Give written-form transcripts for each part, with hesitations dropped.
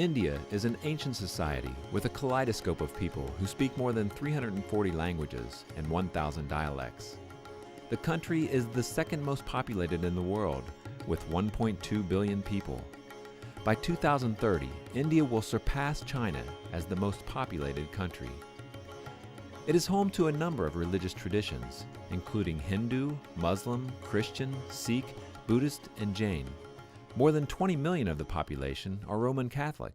India is an ancient society with a kaleidoscope of people who speak more than 340 languages and 1,000 dialects. The country is the second most populated in the world, with 1.2 billion people. By 2030, India will surpass China as the most populated country. It is home to a number of religious traditions, including Hindu, Muslim, Christian, Sikh, Buddhist, and Jain. More than 20 million of the population are Roman Catholic.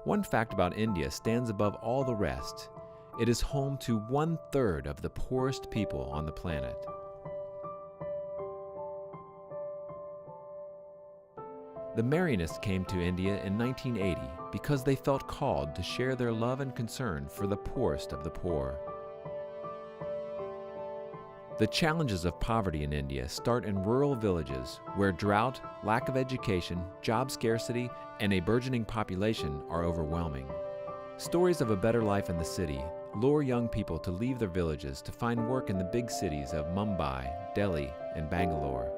One fact about India stands above all the rest. It is home to 1/3 of the poorest people on the planet. The Marianists came to India in 1980 because they felt called to share their love and concern for the poorest of the poor. The challenges of poverty in India start in rural villages where drought, lack of education, job scarcity, and a burgeoning population are overwhelming. Stories of a better life in the city lure young people to leave their villages to find work in the big cities of Mumbai, Delhi, and Bangalore.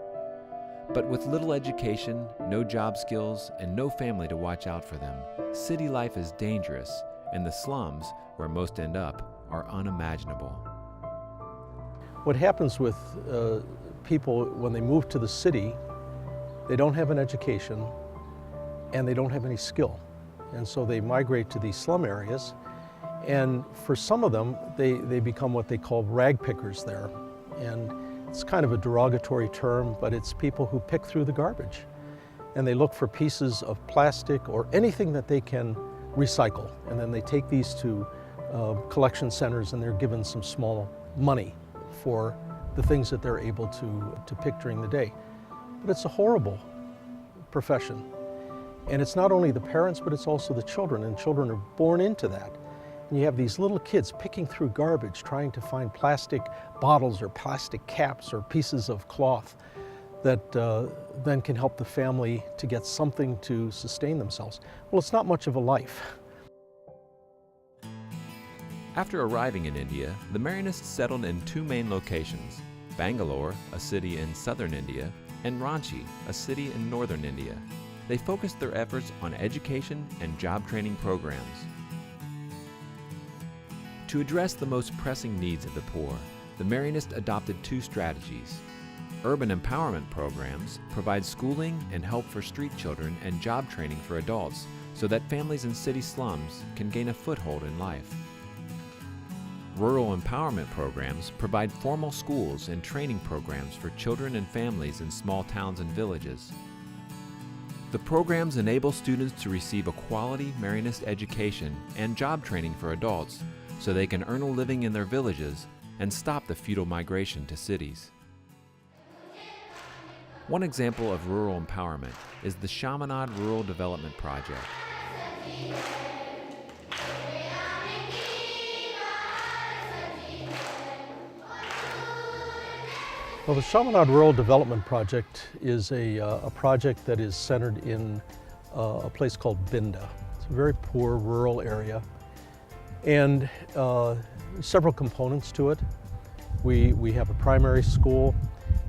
But with little education, no job skills, and no family to watch out for them, city life is dangerous, and the slums, where most end up, are unimaginable. What happens with people when they move to the city, they don't have an education and they don't have any skill. And so they migrate to these slum areas, and for some of them, they become what they call rag pickers there. And it's kind of a derogatory term, but it's people who pick through the garbage. And they look for pieces of plastic or anything that they can recycle. And then they take these to collection centers and they're given some small money for the things that they're able to pick during the day. But it's a horrible profession. And it's not only the parents, but it's also the children, and children are born into that. And you have these little kids picking through garbage, trying to find plastic bottles or plastic caps or pieces of cloth that then can help the family to get something to sustain themselves. Well, it's not much of a life. After arriving in India, the Marianists settled in two main locations: Bangalore, a city in southern India, and Ranchi, a city in northern India. They focused their efforts on education and job training programs. To address the most pressing needs of the poor, the Marianists adopted two strategies. Urban empowerment programs provide schooling and help for street children and job training for adults so that families in city slums can gain a foothold in life. Rural empowerment programs provide formal schools and training programs for children and families in small towns and villages. The programs enable students to receive a quality Marianist education and job training for adults so they can earn a living in their villages and stop the feudal migration to cities. One example of rural empowerment is the Chaminade Rural Development Project. Well, the Chaminade Rural Development Project is a project that is centered in a place called Binda. It's a very poor rural area, and several components to it. We have a primary school.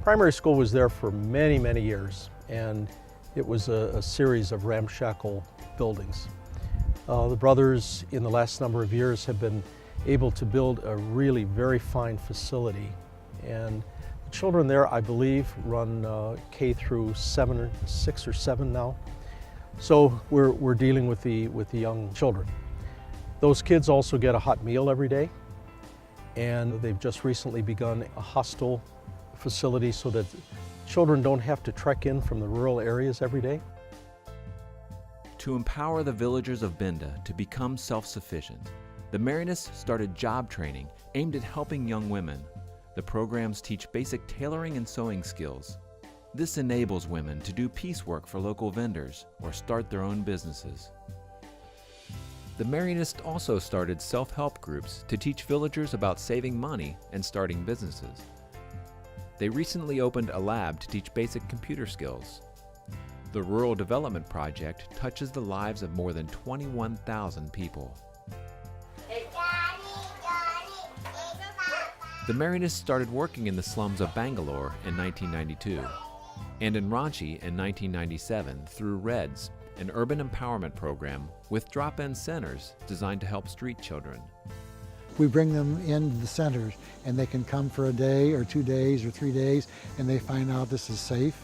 Primary school was there for many, many years, and it was a series of ramshackle buildings. The brothers, in the last number of years, have been able to build a really very fine facility, and children there, I believe, run K through 6 or 7 now. So we're dealing with the young children. Those kids also get a hot meal every day, and they've just recently begun a hostel facility so that children don't have to trek in from the rural areas every day. To empower the villagers of Binda to become self-sufficient, the Marianists started job training aimed at helping young women. The programs teach basic tailoring and sewing skills. This enables women to do piecework for local vendors or start their own businesses. The Marianists also started self-help groups to teach villagers about saving money and starting businesses. They recently opened a lab to teach basic computer skills. The Rural Development Project touches the lives of more than 21,000 people. The Marianists started working in the slums of Bangalore in 1992 and in Ranchi in 1997 through REDS, an urban empowerment program with drop-in centers designed to help street children. We bring them into the centers and they can come for a day or 2 days or 3 days and they find out this is safe.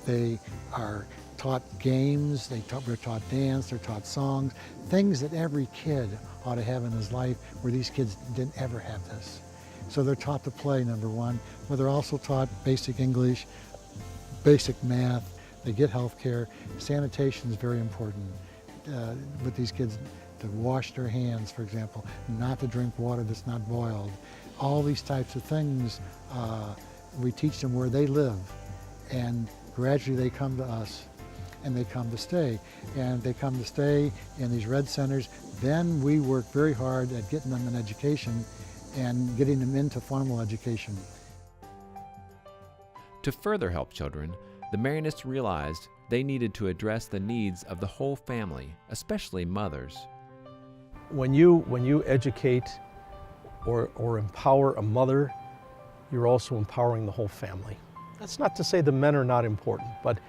They are taught games, they're taught dance, they're taught songs, things that every kid ought to have in his life where these kids didn't ever have this. So they're taught to play, number one, but they're also taught basic English, basic math, they get health care. Sanitation is very important with these kids, to wash their hands, for example, not to drink water that's not boiled. All these types of things, we teach them where they live, and gradually they come to us and they come to stay. And they come to stay in these red centers. Then we work very hard at getting them an education and getting them into formal education. To further help children, the Marianists realized they needed to address the needs of the whole family, especially mothers. When you educate or empower a mother, you're also empowering the whole family. That's not to say the men are not important, but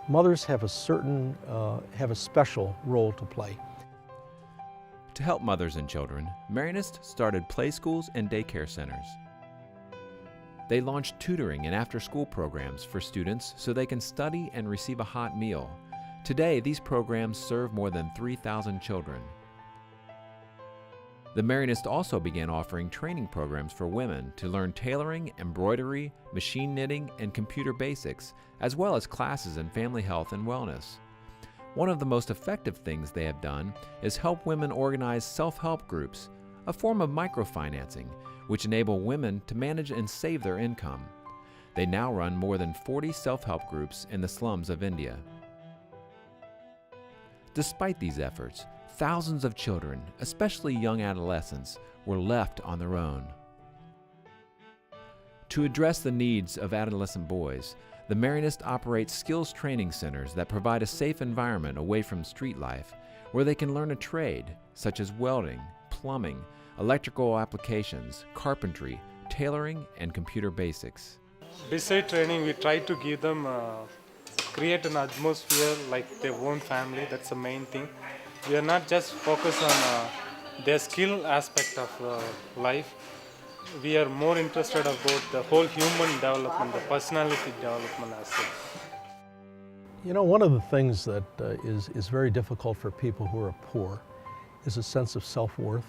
mothers have a special role to play. To help mothers and children, Marianists started play schools and daycare centers. They launched tutoring and after-school programs for students so they can study and receive a hot meal. Today, these programs serve more than 3,000 children. The Marianists also began offering training programs for women to learn tailoring, embroidery, machine knitting, and computer basics, as well as classes in family health and wellness. One of the most effective things they have done is help women organize self-help groups, a form of microfinancing, which enable women to manage and save their income. They now run more than 40 self-help groups in the slums of India. Despite these efforts, thousands of children, especially young adolescents, were left on their own. To address the needs of adolescent boys, the Marianists operate skills training centers that provide a safe environment away from street life, where they can learn a trade, such as welding, plumbing, electrical applications, carpentry, tailoring, and computer basics. Besides training, we try to give them, create an atmosphere like their own family. That's the main thing. We are not just focused on their skill aspect of life. We are more interested about the whole human development, the personality development as well. You know, one of the things that is very difficult for people who are poor is a sense of self-worth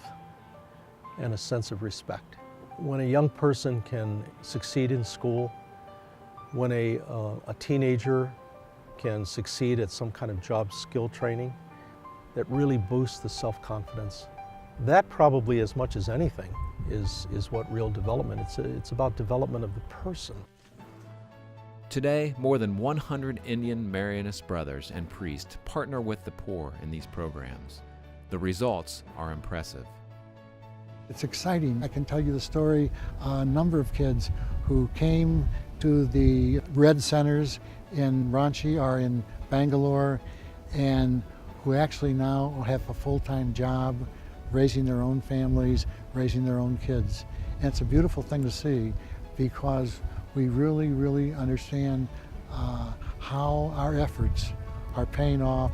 and a sense of respect. When a young person can succeed in school, when a teenager can succeed at some kind of job skill training, that really boosts the self-confidence. That probably, as much as anything, is what real development. It's about development of the person. Today, more than 100 Indian Marianist brothers and priests partner with the poor in these programs. The results are impressive. It's exciting. I can tell you the story, a number of kids who came to the Red Centers in Ranchi or in Bangalore and who actually now have a full-time job, raising their own families, raising their own kids. And it's a beautiful thing to see because we really, really understand how our efforts are paying off.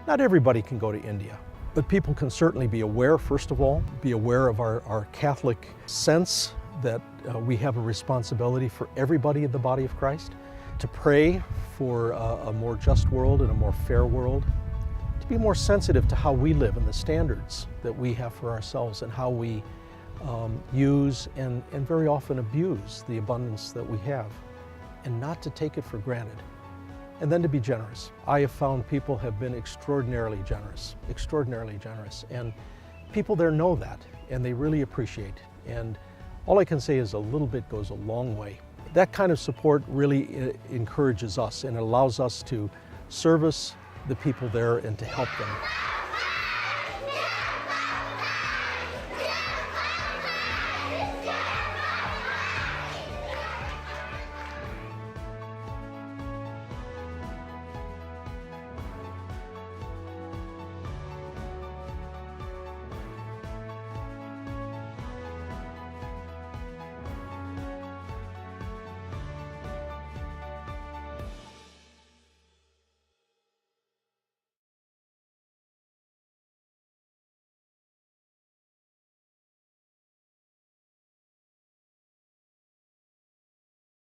Not everybody can go to India, but people can certainly be aware, first of all, be aware of our Catholic sense that we have a responsibility for everybody in the body of Christ, to pray for a more just world and a more fair world, to be more sensitive to how we live and the standards that we have for ourselves and how we use and very often abuse the abundance that we have, and not to take it for granted. And then to be generous. I have found people have been extraordinarily generous, and people there know that, and they really appreciate. And all I can say is a little bit goes a long way. That kind of support really encourages us and allows us to service the people there and to help them.